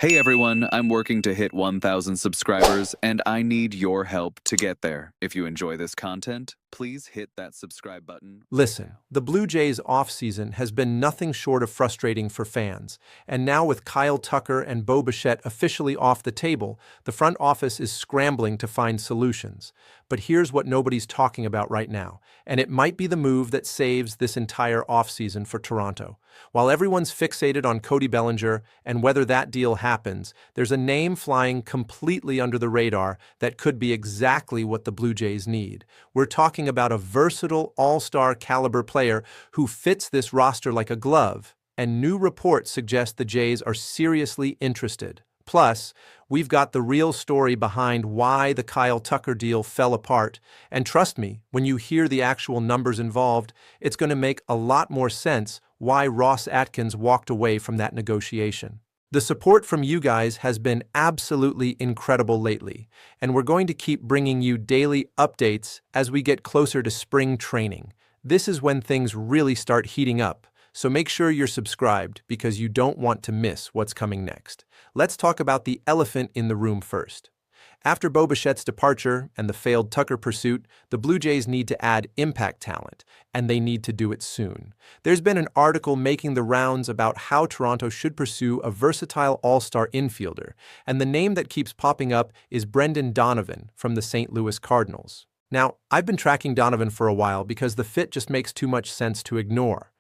Hey everyone, I'm working to hit 1,000 subscribers, and I need your help to get there. If you enjoy this content, please hit that subscribe button. Listen, the Blue Jays offseason has been nothing short of frustrating for fans, and now with Kyle Tucker and Bichette officially off the table, the front office is scrambling to find solutions. But here's what nobody's talking about right now, and it might be the move that saves this entire offseason for Toronto. While everyone's fixated on Cody Bellinger and whether that deal happens, there's a name flying completely under the radar that could be exactly what the Blue Jays need. We're talking about a versatile all-star caliber player who fits this roster like a glove, and new reports suggest the Jays are seriously interested. Plus, we've got the real story behind why the Kyle Tucker deal fell apart, and trust me, when you hear the actual numbers involved, it's going to make a lot more sense why Ross Atkins walked away from that negotiation. The support from you guys has been absolutely incredible lately, and we're going to keep bringing you daily updates as we get closer to spring training. This is when things really start heating up, so make sure you're subscribed because you don't want to miss what's coming next. Let's talk about the elephant in the room first. After Bichette's departure and the failed Tucker pursuit, the Blue Jays need to add impact talent, and they need to do it soon. There's been an article making the rounds about how Toronto should pursue a versatile all-star infielder, and the name that keeps popping up is Brendan Donovan from the St. Louis Cardinals. Now, I've been tracking Donovan for a while because the fit just makes too much sense to ignore.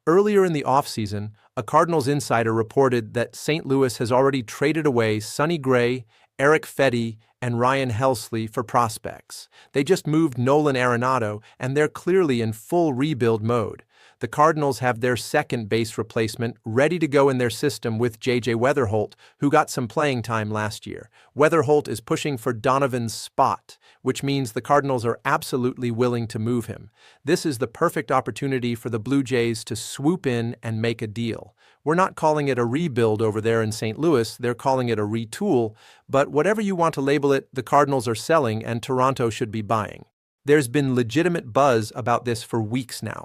Earlier in the offseason, a Cardinals insider reported that St. Louis has already traded away Sonny Gray, Eric Vladdy, and Ryan Helsley for prospects. They just moved Nolan Arenado, and they're clearly in full rebuild mode. The Cardinals have their second base replacement ready to go in their system with J.J. Wetherholt, who got some playing time last year. Wetherholt is pushing for Donovan's spot, which means the Cardinals are absolutely willing to move him. This is the perfect opportunity for the Blue Jays to swoop in and make a deal. We're not calling it a rebuild over there in St. Louis, they're calling it a retool, but whatever you want to label it, the Cardinals are selling and Toronto should be buying. There's been legitimate buzz about this for weeks now.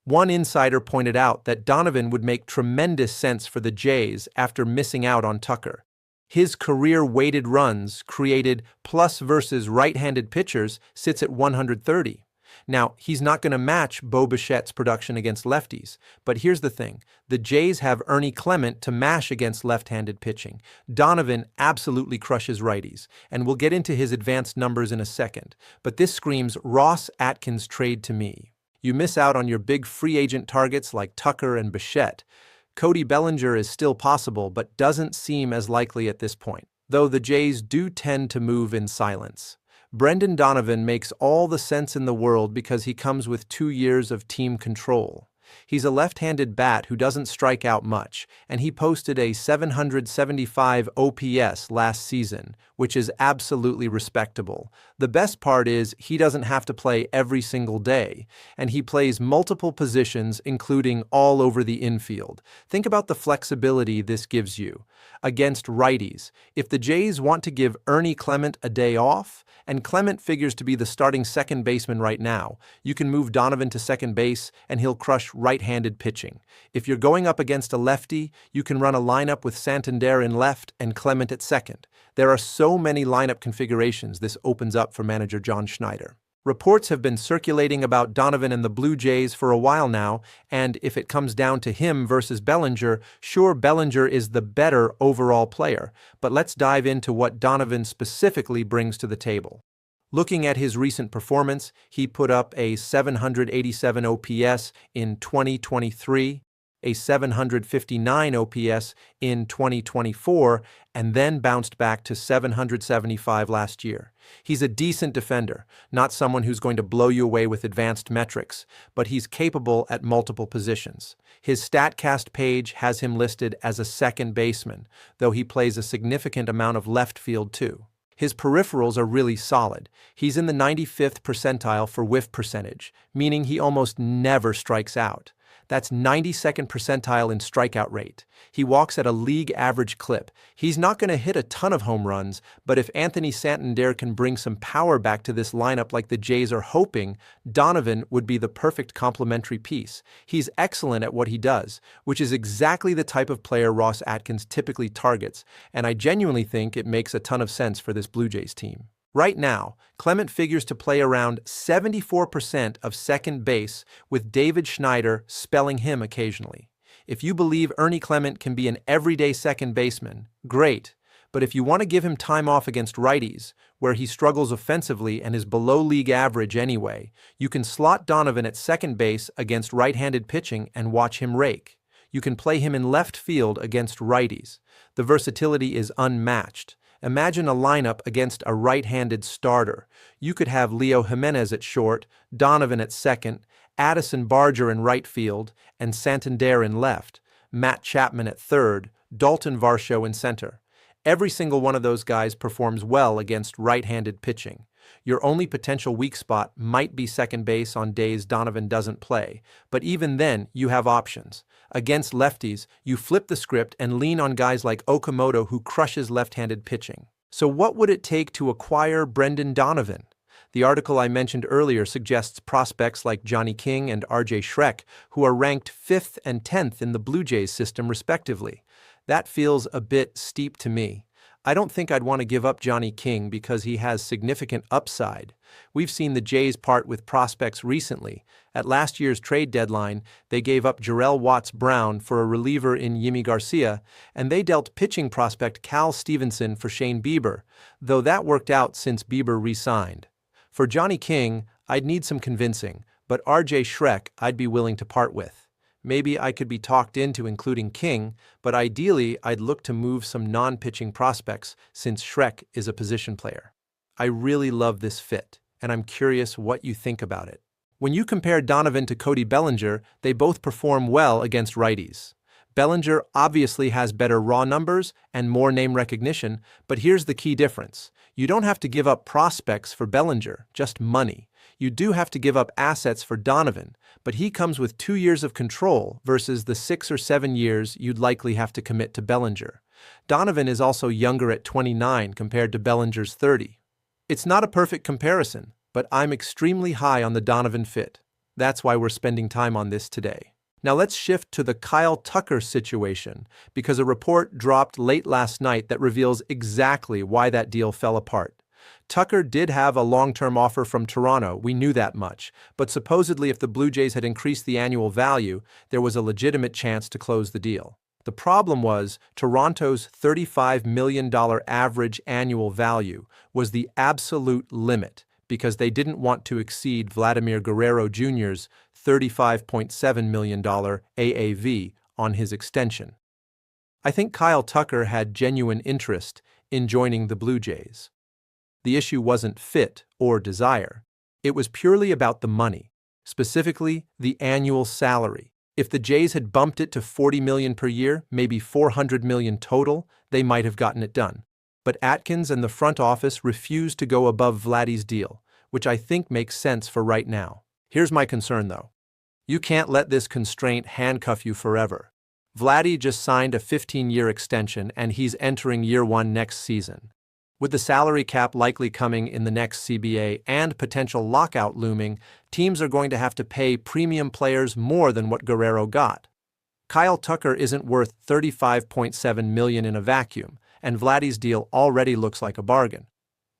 One insider pointed out that Donovan would make tremendous sense for the Jays after missing out on Tucker. His career weighted runs created plus versus right-handed pitchers sits at 130. Now, he's not going to match Bichette's production against lefties, but here's the thing. The Jays have Ernie Clement to mash against left-handed pitching. Donovan absolutely crushes righties, and we'll get into his advanced numbers in a second, but this screams Ross Atkins trade to me. You miss out on your big free agent targets like Tucker and Bichette. Cody Bellinger is still possible, but doesn't seem as likely at this point, though the Jays do tend to move in silence. Brendan Donovan makes all the sense in the world because he comes with 2 years of team control. He's a left-handed bat who doesn't strike out much, and he posted a 775 OPS last season, which is absolutely respectable. The best part is he doesn't have to play every single day, and he plays multiple positions, including all over the infield. Think about the flexibility this gives you. Against righties, if the Jays want to give Ernie Clement a day off, and Clement figures to be the starting second baseman right now, you can move Donovan to second base and he'll crush right-handed pitching. If you're going up against a lefty, you can run a lineup with Santander in left and Clement at second. There are so many lineup configurations this opens up for manager John Schneider. Reports have been circulating about Donovan and the Blue Jays for a while now, and if it comes down to him versus Bellinger, sure, Bellinger is the better overall player, but let's dive into what Donovan specifically brings to the table. Looking at his recent performance, he put up a 787 OPS in 2023, a 759 OPS in 2024, and then bounced back to 775 last year. He's a decent defender, not someone who's going to blow you away with advanced metrics, but he's capable at multiple positions. His StatCast page has him listed as a second baseman, though he plays a significant amount of left field too. His peripherals are really solid. He's in the 95th percentile for whiff percentage, meaning he almost never strikes out. That's 92nd percentile in strikeout rate. He walks at a league average clip. He's not going to hit a ton of home runs, but if Anthony Santander can bring some power back to this lineup like the Jays are hoping, Donovan would be the perfect complementary piece. He's excellent at what he does, which is exactly the type of player Ross Atkins typically targets, and I genuinely think it makes a ton of sense for this Blue Jays team. Right now, Clement figures to play around 74% of second base, with David Schneider spelling him occasionally. If you believe Ernie Clement can be an everyday second baseman, great. But if you want to give him time off against righties, where he struggles offensively and is below league average anyway, you can slot Donovan at second base against right-handed pitching and watch him rake. You can play him in left field against righties. The versatility is unmatched. Imagine a lineup against a right-handed starter. You could have Leo Jimenez at short, Donovan at second, Addison Barger in right field, and Santander in left, Matt Chapman at third, Dalton Varsho in center. Every single one of those guys performs well against right-handed pitching. Your only potential weak spot might be second base on days Donovan doesn't play, but even then, you have options. Against lefties, you flip the script and lean on guys like Okamoto who crushes left-handed pitching. So what would it take to acquire Brendan Donovan? The article I mentioned earlier suggests prospects like Johnny King and RJ Schreck, who are ranked 5th and 10th in the Blue Jays system respectively. That feels a bit steep to me. I don't think I'd want to give up Johnny King because he has significant upside. We've seen the Jays part with prospects recently. At last year's trade deadline, they gave up Jarrell Watts-Brown for a reliever in Yimi Garcia, and they dealt pitching prospect Cal Stevenson for Shane Bieber, though that worked out since Bieber re-signed. For Johnny King, I'd need some convincing, but RJ Schreck I'd be willing to part with. Maybe I could be talked into including King, but ideally I'd look to move some non-pitching prospects since Schreck is a position player. I really love this fit, and I'm curious what you think about it. When you compare Donovan to Cody Bellinger, they both perform well against righties. Bellinger obviously has better raw numbers and more name recognition, but here's the key difference. You don't have to give up prospects for Bellinger, just money. You do have to give up assets for Donovan, but he comes with 2 years of control versus the 6 or 7 years you'd likely have to commit to Bellinger. Donovan is also younger at 29 compared to Bellinger's 30. It's not a perfect comparison, but I'm extremely high on the Donovan fit. That's why we're spending time on this today. Now let's shift to the Kyle Tucker situation, because a report dropped late last night that reveals exactly why that deal fell apart. Tucker did have a long-term offer from Toronto, we knew that much, but supposedly if the Blue Jays had increased the annual value, there was a legitimate chance to close the deal. The problem was Toronto's $35 million average annual value was the absolute limit because they didn't want to exceed Vladimir Guerrero Jr.'s $35.7 million AAV on his extension. I think Kyle Tucker had genuine interest in joining the Blue Jays. The issue wasn't fit or desire. It was purely about the money, specifically the annual salary. If the Jays had bumped it to $40 million per year, maybe $400 million total, they might have gotten it done. But Atkins and the front office refused to go above Vladdy's deal, which I think makes sense for right now. Here's my concern, though. You can't let this constraint handcuff you forever. Vladdy just signed a 15-year extension, and he's entering year 1 next season. With the salary cap likely coming in the next CBA and potential lockout looming, teams are going to have to pay premium players more than what Guerrero got. Kyle Tucker isn't worth $35.7 million in a vacuum, and Vladdy's deal already looks like a bargain.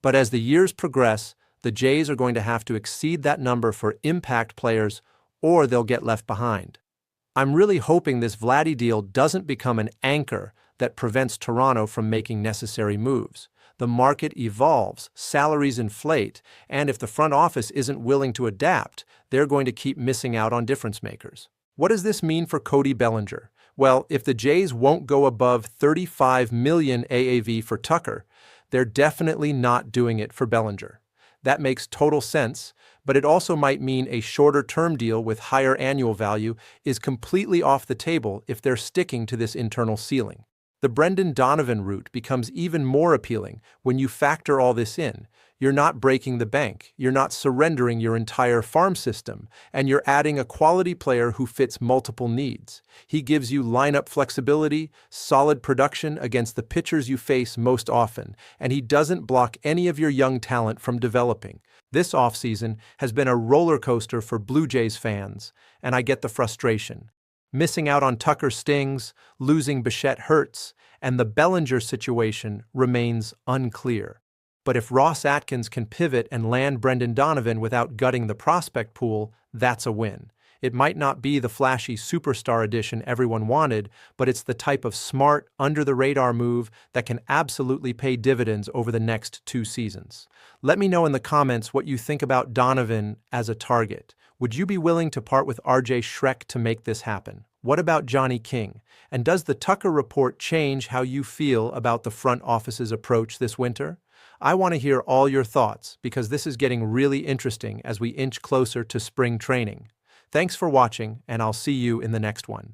But as the years progress, the Jays are going to have to exceed that number for impact players, or they'll get left behind. I'm really hoping this Vladdy deal doesn't become an anchor that prevents Toronto from making necessary moves. The market evolves, salaries inflate, and if the front office isn't willing to adapt, they're going to keep missing out on difference makers. What does this mean for Cody Bellinger? Well, if the Jays won't go above $35 million AAV for Tucker, they're definitely not doing it for Bellinger. That makes total sense, but it also might mean a shorter-term deal with higher annual value is completely off the table if they're sticking to this internal ceiling. The Brendan Donovan route becomes even more appealing when you factor all this in. You're not breaking the bank, you're not surrendering your entire farm system, and you're adding a quality player who fits multiple needs. He gives you lineup flexibility, solid production against the pitchers you face most often, and he doesn't block any of your young talent from developing. This offseason has been a roller coaster for Blue Jays fans, and I get the frustration. Missing out on Tucker stings, losing Bichette hurts, and the Bellinger situation remains unclear. But if Ross Atkins can pivot and land Brendan Donovan without gutting the prospect pool, that's a win. It might not be the flashy superstar addition everyone wanted, but it's the type of smart, under-the-radar move that can absolutely pay dividends over the next 2 seasons. Let me know in the comments what you think about Donovan as a target. Would you be willing to part with RJ Shrek to make this happen? What about Johnny King? And does the Tucker report change how you feel about the front office's approach this winter? I want to hear all your thoughts because this is getting really interesting as we inch closer to spring training. Thanks for watching, and I'll see you in the next one.